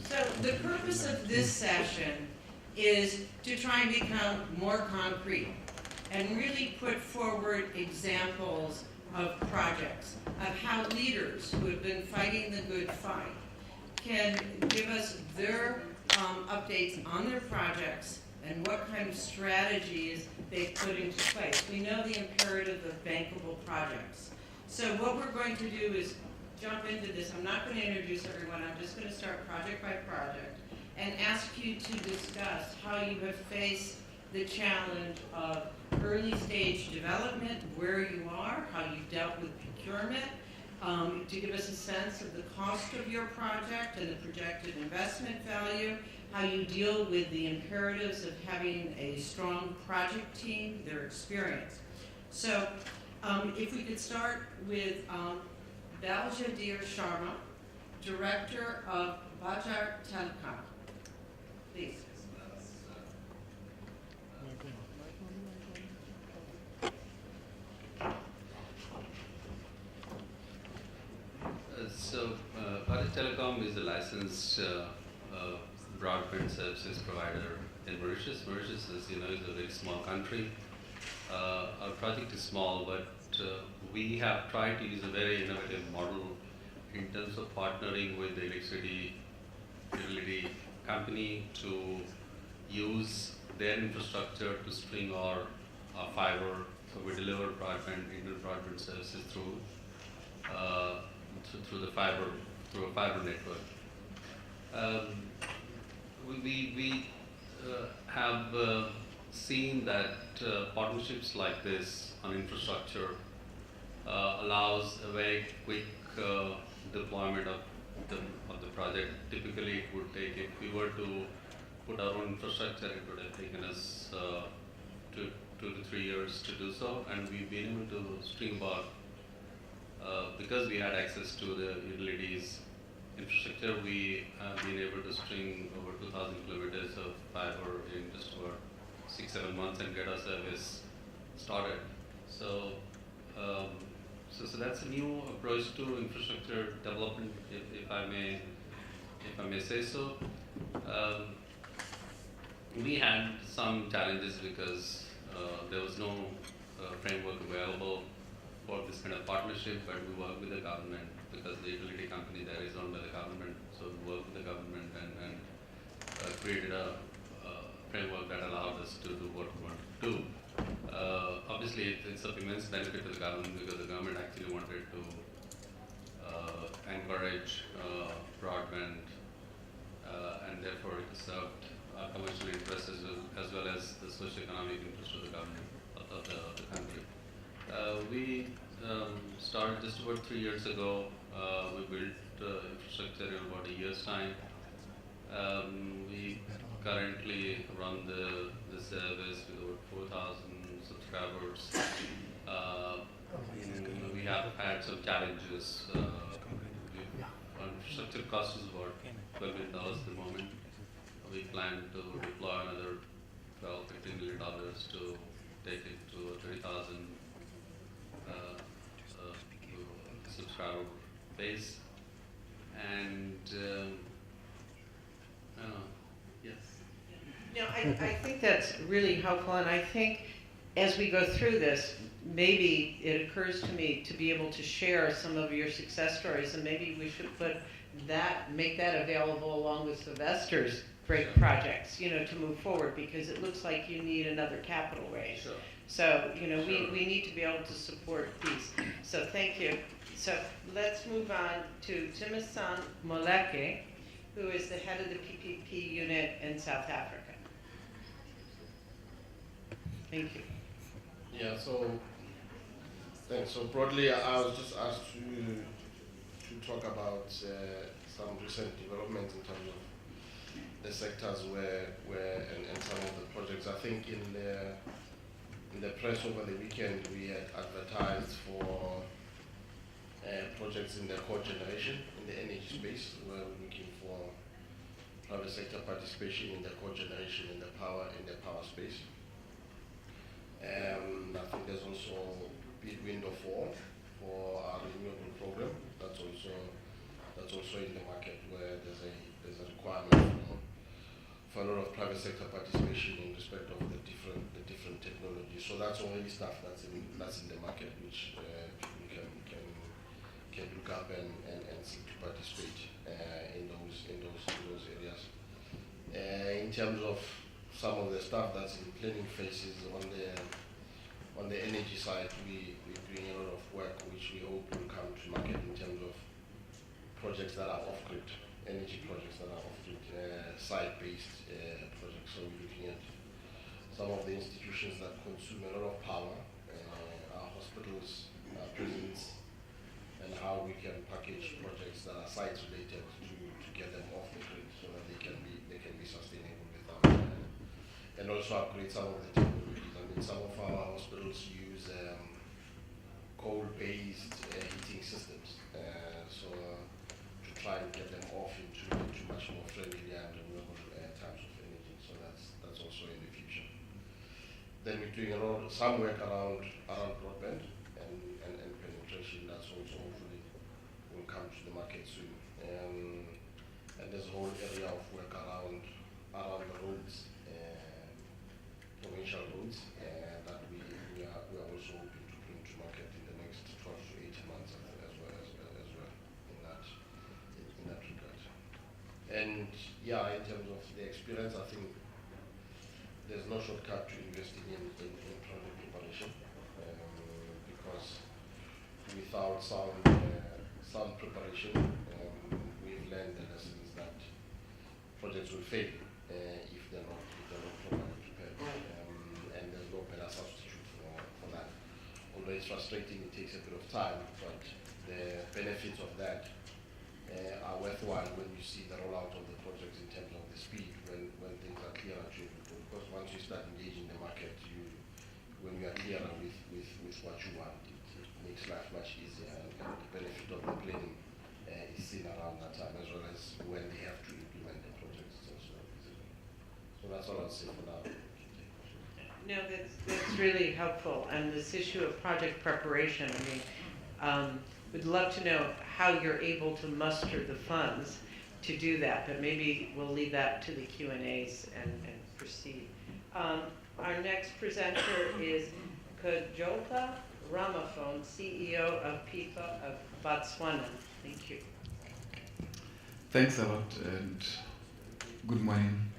So the purpose of this session is to try and become more concrete and really put forward examples of projects, of how leaders who have been fighting the good fight can give us their updates on their projects and what kind of strategies they've put into place. We know the imperative of bankable projects. So what we're going to do is jump into this. I'm not going to introduce everyone. I'm just going to start project by project and ask you to discuss how you have faced the challenge of early stage development, where you are, how you dealt with procurement, to give us a sense of the cost of your project and the projected investment value, how you deal with the imperatives of having a strong project team, their experience. So if we could start with Baljadir Sharma, Director of Bajaj Telecom. Please. Bajaj Telecom is a licensed broadband services provider in Mauritius. Mauritius, as you know, is a very small country. Our project is small, but we have tried to use a very innovative model in terms of partnering with the electricity utility company to use their infrastructure to string our fiber. So we deliver internet broadband services through a fiber network. We have seen that partnerships like this on infrastructure allows a very quick deployment of the project. Typically, it would take, if we were to put our own infrastructure, it would have taken us 2 to 3 years to do so, and we've been able to string about, because we had access to the utilities infrastructure, we have been able to string over 2,000 kilometers of fiber in just about 6-7 months and get our service started. So that's a new approach to infrastructure development, if I may say so. We had some challenges because there was no framework available for this kind of partnership, but we work with the government because the utility company there is owned by the government. So we worked with the government and created a framework that allowed us to do what we want to do. Obviously, it's of immense benefit to the government because the government actually wanted to encourage broadband, and therefore it served commercial interests as well as the socio-economic interests of the government of the country. We started just about 3 years ago. We built infrastructure in about a year's time. We currently run the service with over 4,000 subscribers. We have had some challenges. Our infrastructure cost is about $12 million at the moment. We plan to deploy another $12-15 million to take it to a 30,000 subscriber base. And yes. Now, I think that's really helpful, and I think as we go through this, maybe it occurs to me to be able to share some of your success stories, and maybe we should make that available along with Sylvester's great projects, to move forward, because it looks like you need another capital raise. Sure. So, we need to be able to support these. So thank you. So let's move on to Timisan Moleke, who is the head of the PPP unit in South Africa. Thank you. Yeah, so thanks. So broadly, I was just asked to talk about some recent developments in terms of the sectors where and some of the projects. I think in the press over the weekend, we had advertised for projects in the cogeneration, in the energy space, where we're looking for private sector participation in the cogeneration in the power space. I think there's also bid window for our renewable program. That's also in the market, where there's a there's a requirement for a lot of private sector participation in respect of the different technologies. So that's already stuff that's in the market, which people can look up and seek to participate in those areas. In terms of some of the stuff that's in planning phases on the energy side, we're doing a lot of work which we hope will come to market in terms of projects that are off-grid, energy projects that are off-grid, site-based projects. So we're looking at some of the institutions that consume a lot of power, our hospitals, our prisons, and how we can package projects that are site-related to get them off the grid so that they can be sustainable without, and also upgrade some of the technologies. I mean, some of our hospitals use coal-based heating systems, so to try and get them off into much more friendly and renewable types of energy. So that's also in the future. Then we're doing some work around broadband and penetration. That's also hopefully will come to the market soon. And there's a whole area of work around the roads, provincial roads, that we are also hoping to bring to market in the next 12 to 18 months as well in that regard. And yeah, in terms of the experience, I think there's no shortcut to investing in project preparation, because without sound preparation, we've learned the lessons that projects will fail if they're not properly prepared, and there's no better substitute for that. Although it's frustrating, it takes a bit of time, but the benefits of that are worthwhile when you see the rollout of the projects in terms of the speed when things are clearer to you. Because once you start engaging the market, when you are clearer with what you want, it makes life much easier, and the benefit of the planning is seen around that time, as well as when they have to implement the projects as well. So that's all I'll say for now. No, that's really helpful. And this issue of project preparation, I mean, we'd love to know how you're able to muster the funds to do that, but maybe we'll leave that to the Q&As and proceed. Our next presenter is Kajota Ramaphone, CEO of PIFA of Botswana. Thank you. Thanks a lot, and good morning,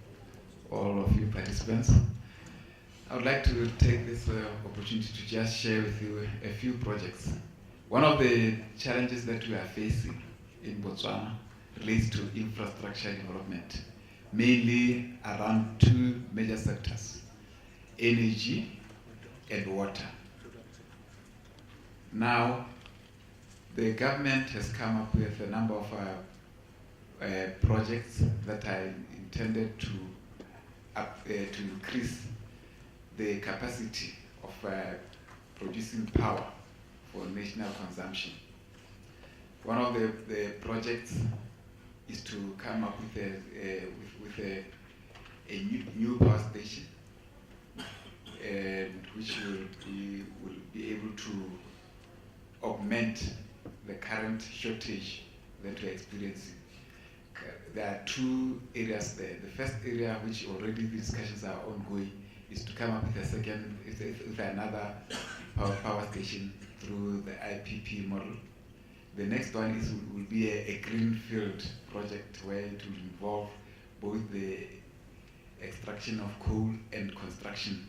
all of you participants. I would like to take this opportunity to just share with you a few projects. One of the challenges that we are facing in Botswana relates to infrastructure development, mainly around two major sectors, energy and water. Now, the government has come up with a number of projects that are intended to increase the capacity of producing power for national consumption. One of the projects is to come up with a new power station, which will be able to augment the current shortage that we're experiencing. There are two areas there. The first area, which already the discussions are ongoing, is to come up with another power station through the IPP model. The next one will be a greenfield project where it will involve both the extraction of coal and construction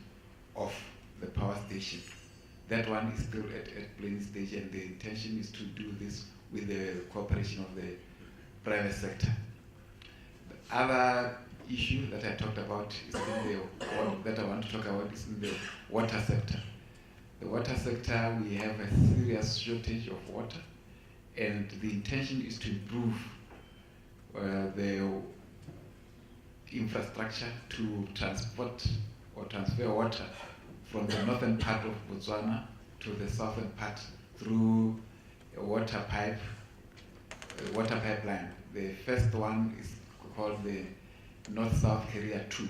of the power station. That one is still at planning stage, and the intention is to do this with the cooperation of the private sector. The other issue that I talked about is that I want to talk about is in the water sector. The water sector, we have a serious shortage of water, and the intention is to improve the infrastructure to transport or transfer water from the northern part of Botswana to the southern part through a water pipeline. The first one is called the North-South Carrier 2,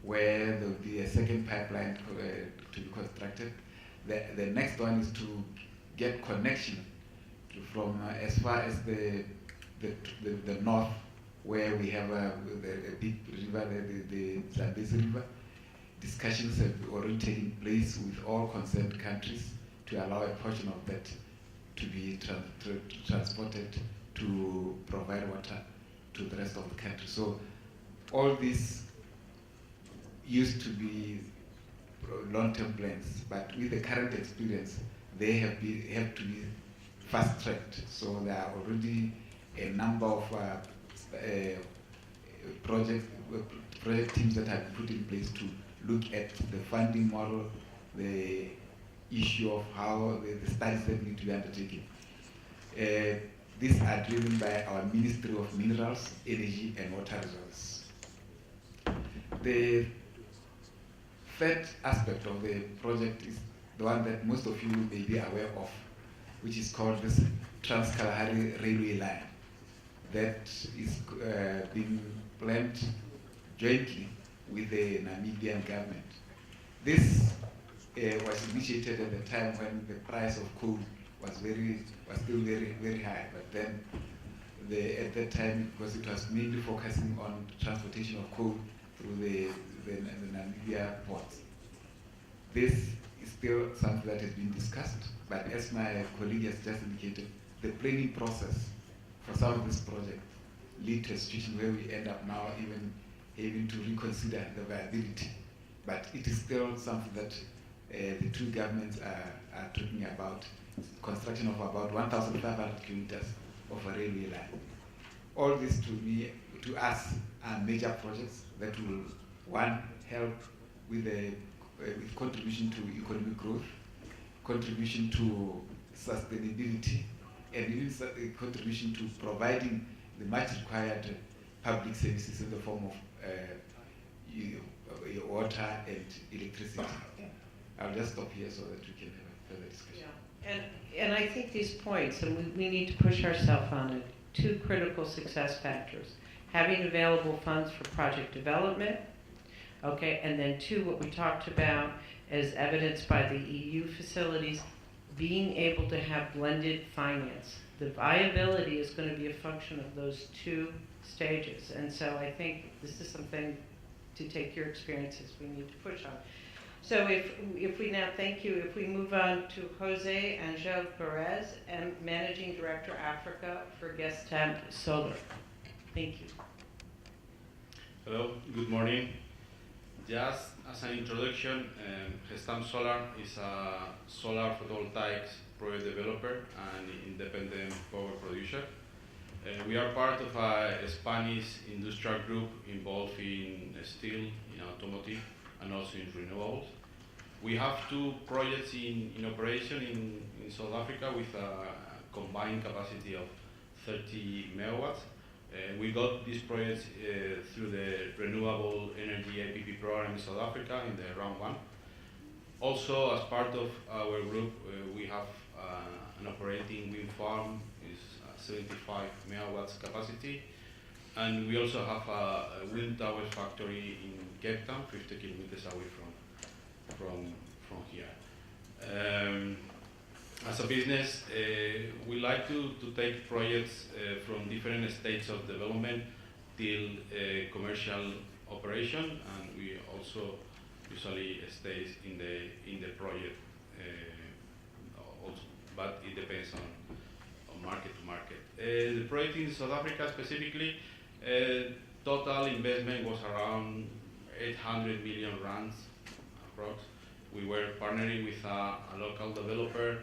where there will be a second pipeline to be constructed. The next one is to get connection from as far as the north, where we have a big river, the Zambezi River. Discussions have already taken place with all concerned countries to allow a portion of that to be transported to provide water to the rest of the country. So all these used to be long-term plans, but with the current experience, they have to be fast-tracked. So there are already a number of project teams that have been put in place to look at the funding model, the issue of how the studies that need to be undertaken. These are driven by our Ministry of Minerals, Energy and Water Resources. The third aspect of the project is the one that most of you may be aware of, which is called this Trans-Kalahari Railway Line that is being planned jointly with the Namibian government. This was initiated at the time when the price of coal was still very high, but then at that time, because it was mainly focusing on transportation of coal through the Namibia ports. This is still something that has been discussed, but as my colleague has just indicated, the planning process for some of this project lead to a situation where we end up now even having to reconsider the viability. But it is still something that the two governments are talking about, construction of about 1,500 kilometers of a railway line. All this to us are major projects that will, one, help with contribution to economic growth, contribution to sustainability, and even a contribution to providing the much required public services in the form of water and electricity. I'll just stop here so that we can have a further discussion. Yeah. And I think these points, and we need to push ourselves on it, two critical success factors. Having available funds for project development, okay, and then two, what we talked about as evidenced by the EU facilities, being able to have blended finance. The viability is going to be a function of those two stages. And so I think this is something to take your experiences we need to push on. So if we now, thank you, if we move on to Jose Angel Perez, and Managing Director Africa for Gestamp Solar. Thank you. Hello, good morning. Just as an introduction, Gestamp Solar is a solar photovoltaics project developer and independent power producer. We are part of a Spanish industrial group involved in steel, in automotive, and also in renewables. We have two projects in operation in South Africa with a combined capacity of 30 megawatts. We got these projects through the Renewable Energy APP program in South Africa in the round one. Also, as part of our group, we have an operating wind farm, is 75 megawatts capacity, and we also have a wind towers factory in Cape Town, 50 kilometers away from here. As a business, we like to take projects from different stages of development till commercial operation, and we also usually stay in the project also, but it depends on market to market. The project in South Africa specifically, total investment was around 800 million rands approx. We were partnering with a local developer,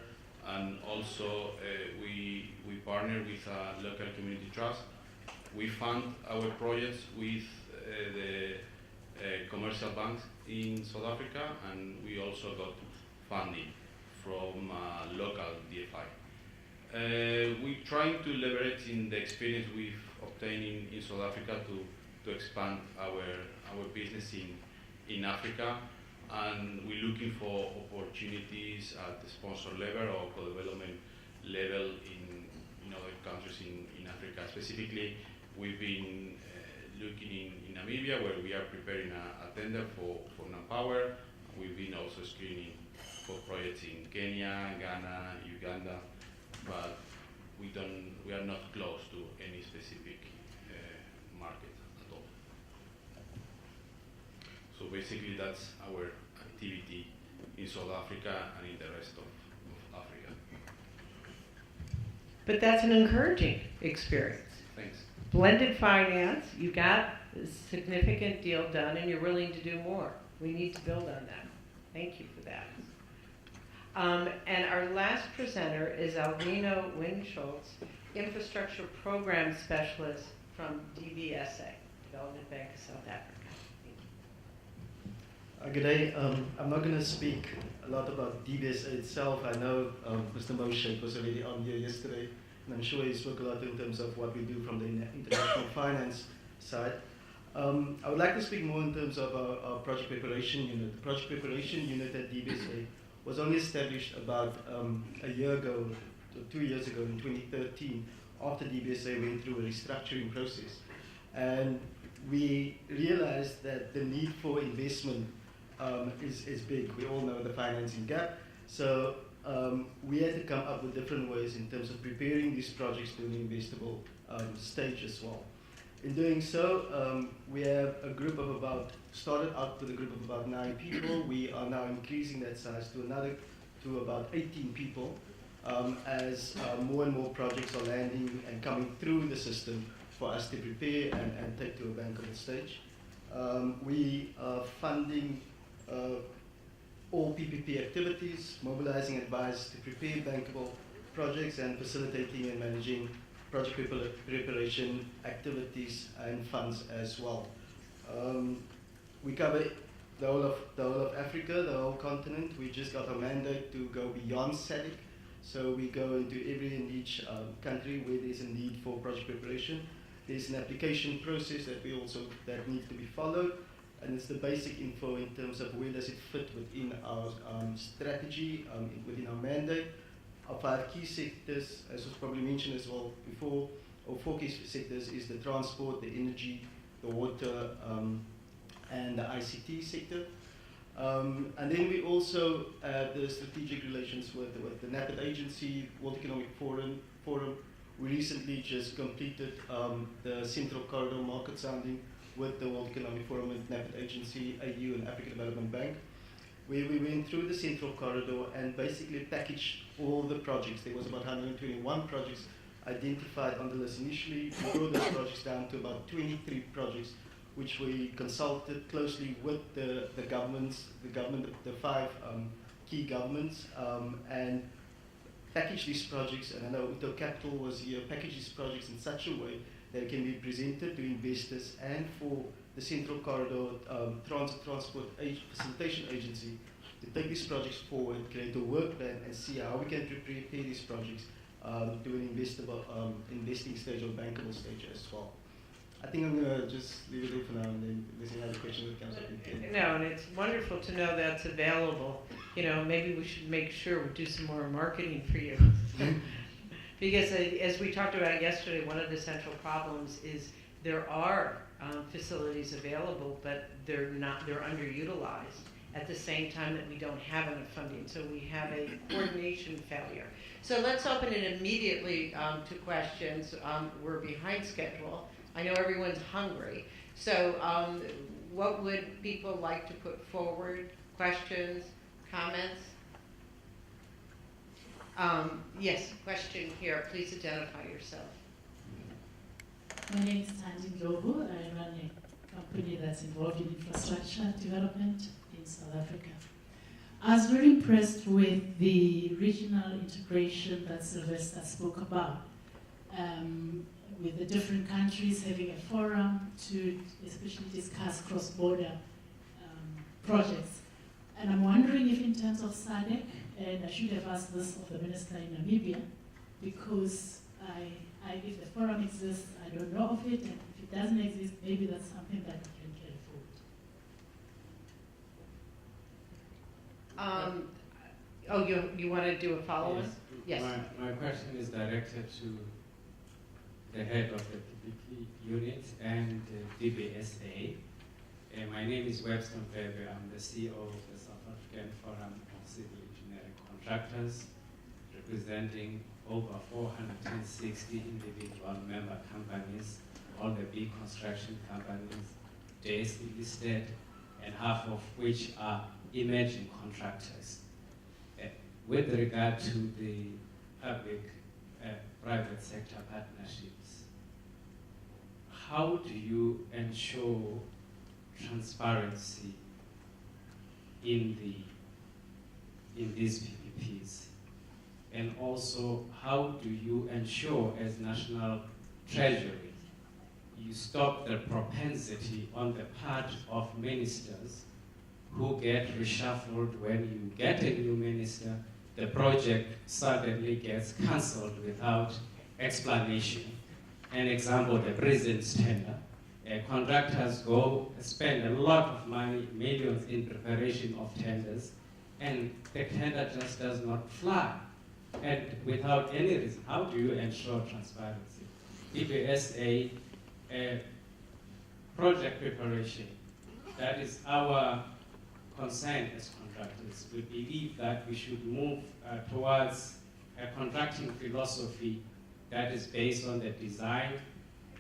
and also we partnered with a local community trust. We fund our projects with the commercial banks in South Africa, and we also got funding from local DFI. We're trying to leverage in the experience we've obtained in South Africa to expand our business in Africa, and we're looking for opportunities at the sponsor level or co-development level in other countries in Africa. Specifically, we've been looking in Namibia, where we are preparing a tender for non-power. We've been also screening for projects in Kenya, Ghana, Uganda, but we are not close to any specific market at all. So basically that's our activity in South Africa and in the rest of Africa. But that's an encouraging experience. Thanks. Blended finance, you got a significant deal done and you're willing to do more. We need to build on that. Thank you for that. And our last presenter is Alvino Winschultz, Infrastructure Program Specialist from DBSA, Development Bank of South Africa. Good day. I'm not going to speak a lot about DBSA itself. I know Mr. Moshe was already on here yesterday, and I'm sure he spoke a lot in terms of what we do from the international finance side. I would like to speak more in terms of our project preparation unit. The project preparation unit at DBSA was only established about a year ago, 2 years ago in 2013, after DBSA went through a restructuring process. And we realized that the need for investment is big. We all know the financing gap. So we had to come up with different ways in terms of preparing these projects to an investable stage as well. In doing so, we have a group of started out with a group of about 9 people. We are now increasing that size to about 18 people as more and more projects are landing and coming through the system for us to prepare and take to a bankable stage. We are funding all PPP activities, mobilizing advisors to prepare bankable projects and facilitating and managing project preparation activities and funds as well. We cover the whole of Africa, the whole continent. We just got a mandate to go beyond SADC, so we go into every and each country where there's a need for project preparation. There's an application process that needs to be followed, and it's the basic info in terms of where does it fit within our strategy, within our mandate. Our 5 key sectors, as was probably mentioned as well before, our 4 key sectors is the transport, the energy, the water, and the ICT sector. And then we also have the strategic relations with the NAPID agency, World Economic Forum. We recently just completed the Central Corridor market sounding with the World Economic Forum and NAPID agency, AU, and African Development Bank, where we went through the Central Corridor and basically packaged all the projects. There was about 121 projects identified on the list initially. We brought those projects down to about 23 projects, which we consulted closely with the 5 key governments, and package these projects, and I know Uto Capital was here, package these projects in such a way that it can be presented to investors and for the Central Corridor Transport Facilitation Agency to take these projects forward, create a work plan, and see how we can prepare these projects to an investing stage or bankable stage as well. I think I'm going to just leave it there for now, and then if there's any other question that comes up. No, and it's wonderful to know that's available. You know, maybe we should make sure we do some more marketing for you. Because as we talked about yesterday, one of the central problems is there are facilities available, but they're underutilized at the same time that we don't have enough funding. So we have a coordination failure. So let's open it immediately to questions. We're behind schedule. I know everyone's hungry. So what would people like to put forward? Questions, comments? Yes, question here. Please identify yourself. My name is Tanji Ndlovu. I run a company that's involved in infrastructure development in South Africa. I was very impressed with the regional integration that Sylvester spoke about, with the different countries having a forum to especially discuss cross-border projects. And I'm wondering if in terms of SADC, and I should have asked this of the minister in Namibia, because if the forum exists, I don't know of it, and if it doesn't exist, maybe that's something that we can carry forward. You want to do a follow-up? Yes. My question is directed to the head of the PPP unit and DBSA. My name is Webster Mbebe. I'm the CEO of the South African Forum of Civil Engineering Contractors, representing over 460 individual member companies all the big construction companies, JSE listed, and half of which are emerging contractors. With regard to the public-private sector partnerships, how do you ensure transparency in these PPPs? And also, how do you ensure, as National Treasury, you stop the propensity on the part of ministers who get reshuffled when you get a new minister, the project suddenly gets cancelled without explanation. An example, the prison's tender. Contractors go spend a lot of money, millions in preparation of tenders, and the tender just does not fly. And without any reason, how do you ensure transparency? DBSA project preparation, that is our concern as contractors. We believe that we should move towards a contracting philosophy that is based on the design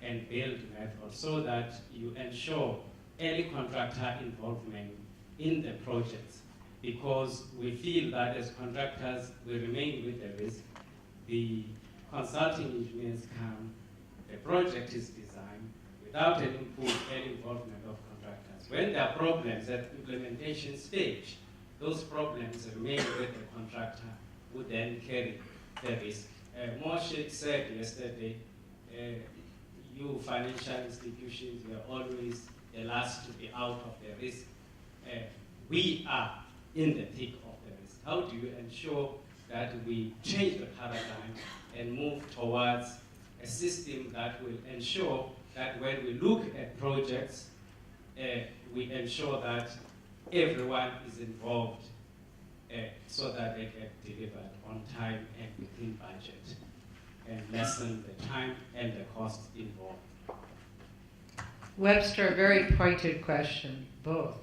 and build method, so that you ensure early contractor involvement in the projects, because we feel that as contractors we remain with the risk. The consulting engineers come, the project is designed without an input and involvement of contractors. When there are problems at implementation stage, those problems remain with the contractor, who then carry the risk. Moshe said yesterday, you financial institutions were always the last to be out of the risk. We are in the thick of the risk. How do you ensure that we change the paradigm and move towards a system that will ensure that when we look at projects, we ensure that everyone is involved so that they get delivered on time and within budget, and lessen the time and the cost involved? Webster, a very pointed question, both.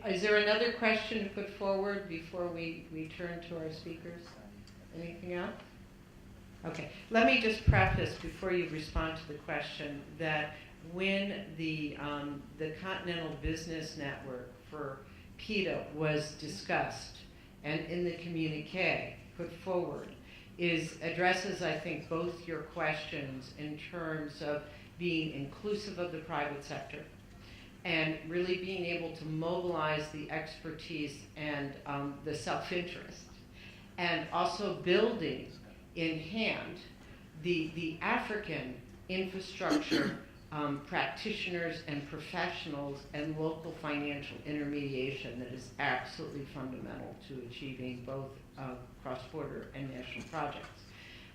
Is there another question to put forward before we turn to our speakers? Anything else? Okay, let me just preface before you respond to the question that when the Continental Business Network for PETA was discussed and in the communique put forward, addresses, I think, both your questions in terms of being inclusive of the private sector and really being able to mobilize the expertise and the self-interest, and also building in hand the African infrastructure practitioners and professionals and local financial intermediation that is absolutely fundamental to achieving both cross-border and national projects.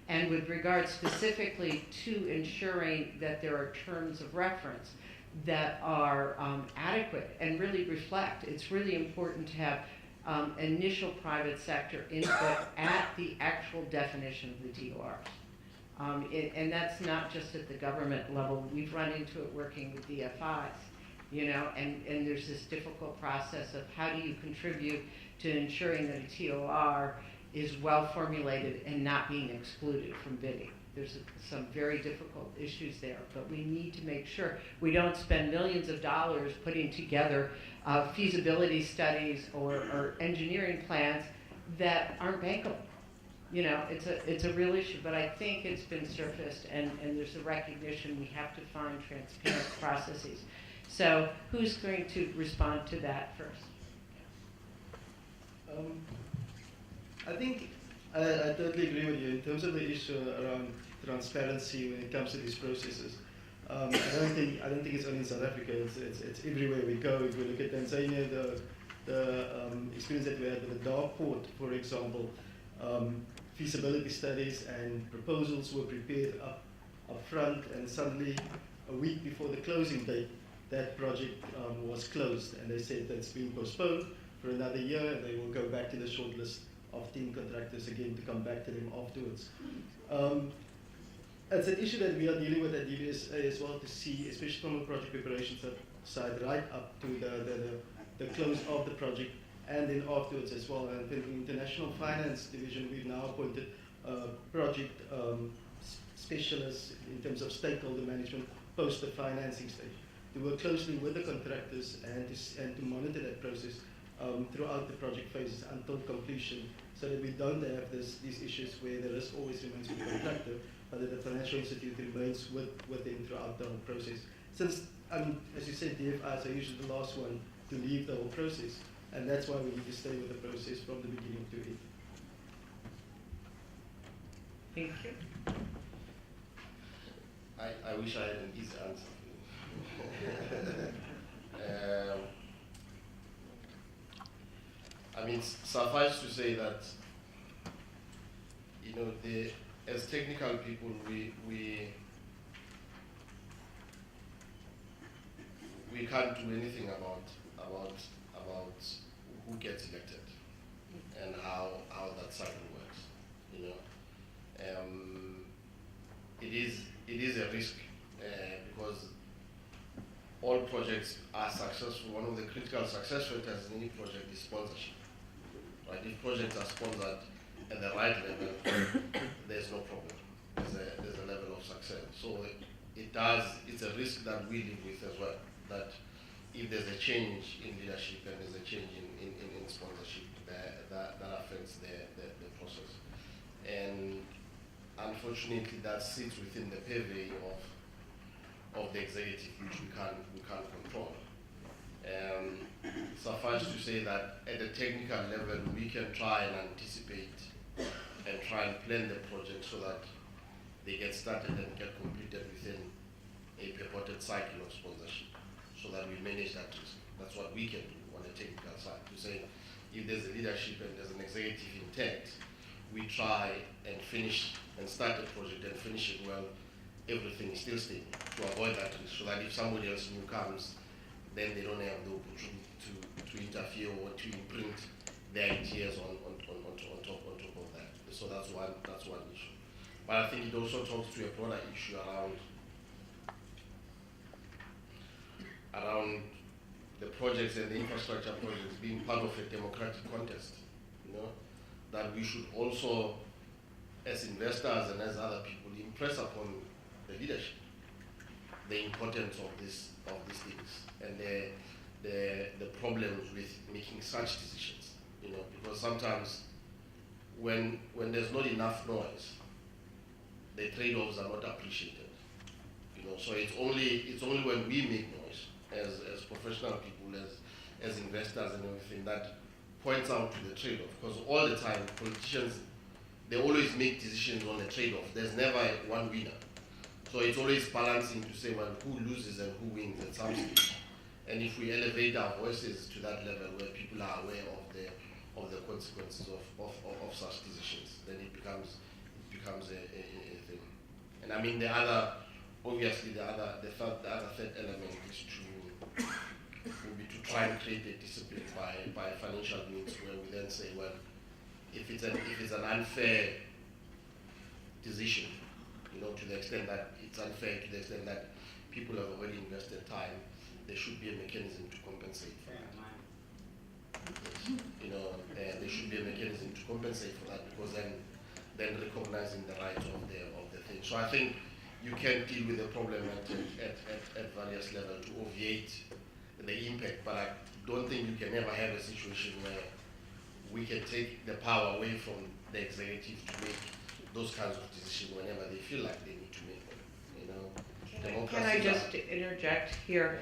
And with regard specifically to ensuring that there are terms of reference that are adequate and really reflect, it's really important to have initial private sector input at the actual definition of the DORs. And that's not just at the government level. We've run into it working with DFIs, and there's this difficult process of how do you contribute to ensuring that a TOR is well formulated and not being excluded from bidding. There's some very difficult issues there, but we need to make sure we don't spend millions of dollars putting together feasibility studies or engineering plans that aren't bankable. It's a real issue, but I think it's been surfaced, and there's a recognition we have to find transparent processes. So who's going to respond to that first? I think I totally agree with you in terms of the issue around transparency when it comes to these processes. I don't think it's only in South Africa. It's everywhere we go. If we look at Tanzania, the experience that we had with the Dark Port, for example, feasibility studies and proposals were prepared up front, and suddenly a week before the closing date, that project was closed, and they said that it's been postponed for another year, and they will go back to the shortlist of 10 contractors again to come back to them afterwards. It's an issue that we are dealing with at DBSA as well, to see, especially from a project preparation side, right up to the close of the project, and then afterwards as well. And in the International Finance Division, we've now appointed project specialists in terms of stakeholder management post the financing stage, to work closely with the contractors and to monitor that process throughout the project phases until completion, so that we don't have these issues where the risk always remains with the contractor, but that the financial institute remains with them throughout the whole process. Since, as you said, DFIs are usually the last one to leave the whole process, and that's why we need to stay with the process from the beginning to end. Thank you. I wish I had an easy answer. I mean, suffice to say that, you know, as technical people, we can't do anything about who gets elected and how that cycle works. You know, it is a risk because all projects are successful. One of the critical success factors in any project is sponsorship. Right? If projects are sponsored at the right level, there's no problem. There's a level of success. So it's a risk that we live with as well. That if there's a change in leadership and there's a change in sponsorship, that affects the process. And unfortunately, that sits within the purview of the executive, which we can't control. Suffice to say that at a technical level, we can try and anticipate and try and plan the project so that they get started and get completed within a purported cycle of sponsorship, so that we manage that risk. That's what we can do on the technical side, to say if there's a leadership and there's an executive intent, we try and finish and start the project and finish it well, everything is still stable, to avoid that risk, so that if somebody else new comes, then they don't have the opportunity to interfere or to imprint their ideas on top of that. So that's one issue. But I think it also talks to a broader issue around the projects and the infrastructure projects being part of a democratic contest. You know, that we should also, as investors and as other people, impress upon the leadership the importance of these things and the problems with making such decisions. You know, because sometimes when there's not enough noise, the trade-offs are not appreciated. You know, so it's only when we make noise as professional people, as investors and everything, that points out to the trade-off. Because all the time, politicians, they always make decisions on a trade-off. There's never one winner. So it's always balancing to say, well, who loses and who wins at some stage. And if we elevate our voices to that level where people are aware of the consequences of such decisions, then it becomes a thing. And I mean, the other third element is would be to try and create a discipline by financial means, where we then say, well, if it's an unfair decision, you know, to the extent that it's unfair, to the extent that people have already invested time, there should be a mechanism to compensate for that. You know, there should be a mechanism to compensate for that, because then recognizing the right of the thing. So I think you can deal with the problem at various levels to obviate the impact, but I don't think you can ever have a situation where we can take the power away from the executive to make those kinds of decisions whenever they feel like they need to make them. You know, can I just interject here?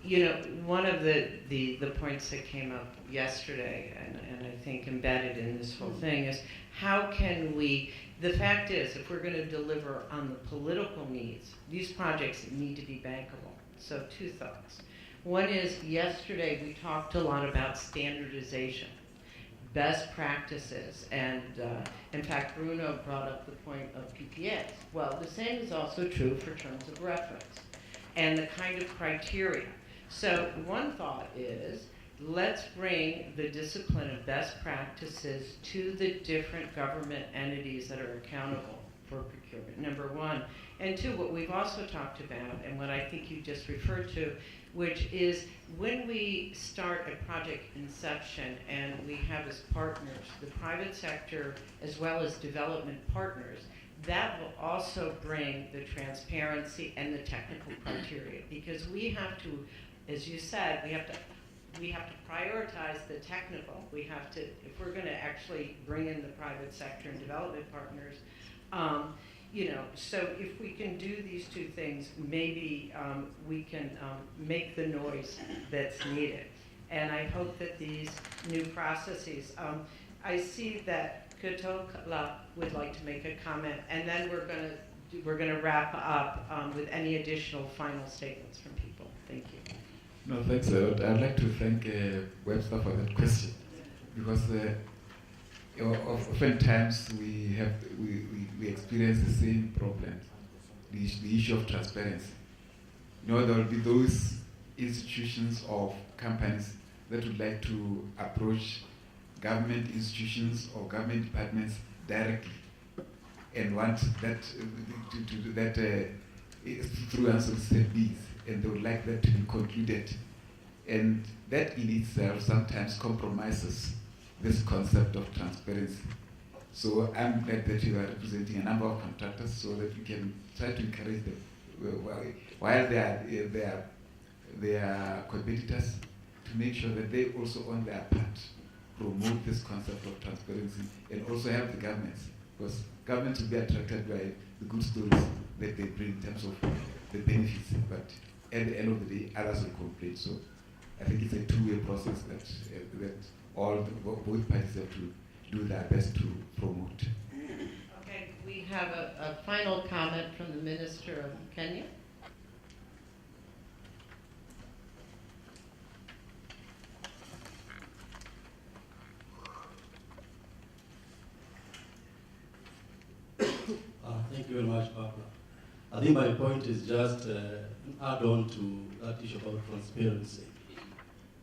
You know, one of the points that came up yesterday, and I think embedded in this whole thing, is how can we, the fact is, if we're going to deliver on the political needs, these projects need to be bankable. So two thoughts. One is, yesterday we talked a lot about standardization, best practices, and in fact Bruno brought up the point of PPAs. Well, the same is also true for terms of reference and the kind of criteria. So one thought is, let's bring the discipline of best practices to the different government entities that are accountable for procurement, number one. And two, what we've also talked about, and what I think you just referred to, which is when we start a project inception and we have as partners the private sector as well as development partners, that will also bring the transparency and the technical criteria, because we have to, as you said, we have to prioritize the technical. We have to, if we're going to actually bring in the private sector and development partners, so if we can do these two things, maybe we can make the noise that's needed. And I hope that these new processes, I see that Kutokala would like to make a comment, and then we're gonna wrap up with any additional final statements from people. Thank you. No, thanks a lot. I'd like to thank Webster for that question, because oftentimes we experience the same problems, the issue of transparency. There will be those institutions or companies that would like to approach government institutions or government departments directly and want that to do that through unsolicited bids, and they would like that to be concluded. And that in itself sometimes compromises this concept of transparency. So I'm glad that you are representing a number of contractors so that we can try to encourage them while they are competitors, to make sure that they also on their part promote this concept of transparency, and also help the governments, because governments will be attracted by the good stories that they bring in terms of the benefits, but at the end of the day, others will complain. So I think it's a two-way process that both parties have to do their best to promote. Okay, we have a final comment from the Minister of Kenya. Thank you very much, Barbara. I think my point is just an add-on to that issue about transparency.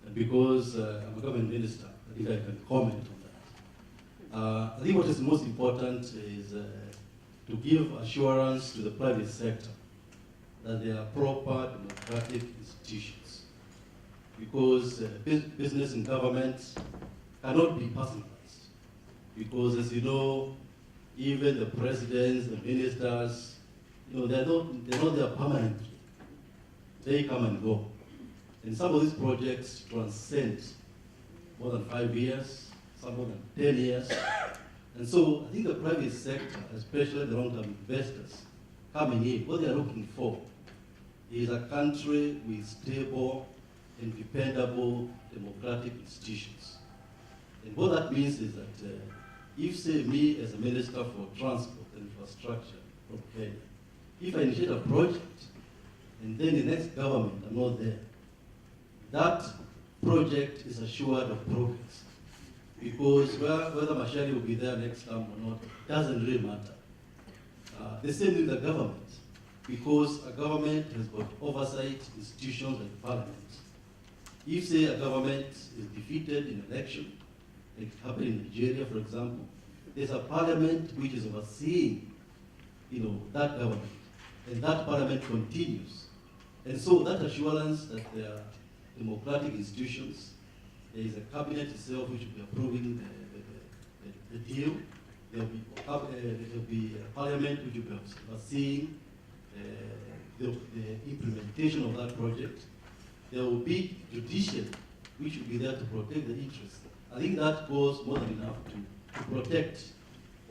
And because I'm a government minister, I think I can comment on that. I think what is most important is to give assurance to the private sector that they are proper democratic institutions. Because business and government cannot be personalized. Because, as you know, even the presidents, the ministers, they're not there permanently. They come and go. And some of these projects transcend more than 5 years, some more than 10 years. And so I think the private sector, especially the long-term investors, coming in, what they're looking for is a country with stable and dependable democratic institutions. And what that means is that if, say, me as a Minister for Transport and Infrastructure from Kenya, if I initiate a project and then the next government I'm not there, that project is assured of progress. Because whether Mashari will be there next time or not doesn't really matter. The same with the government, because a government has got oversight institutions like parliament. If, say, a government is defeated in an election, like happened in Nigeria, for example, there's a parliament which is overseeing, that government, and that parliament continues. And so that assurance that there are democratic institutions, there is a cabinet itself which will be approving the deal. There will be a parliament which will be overseeing the implementation of that project. There will be judiciary which will be there to protect the interests. I think that goes more than enough to protect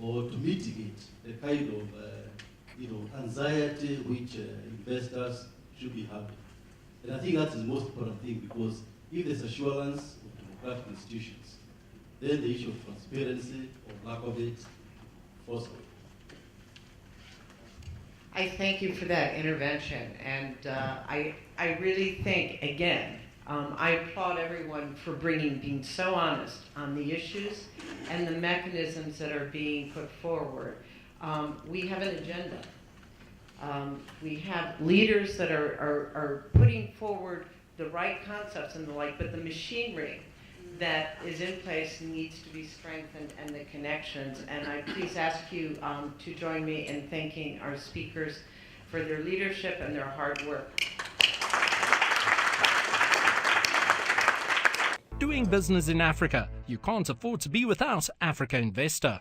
or to mitigate the kind of anxiety which investors should be having. And I think that's the most important thing, because if there's assurance of democratic institutions, then the issue of transparency or lack of it falls away. I thank you for that intervention, and I really think, again, I applaud everyone for being so honest on the issues and the mechanisms that are being put forward. We have an agenda. We have leaders that are putting forward the right concepts and the like, but the machinery that is in place needs to be strengthened, and the connections. And I please ask you to join me in thanking our speakers for their leadership and their hard work. Doing business in Africa, you can't afford to be without Africa Investor.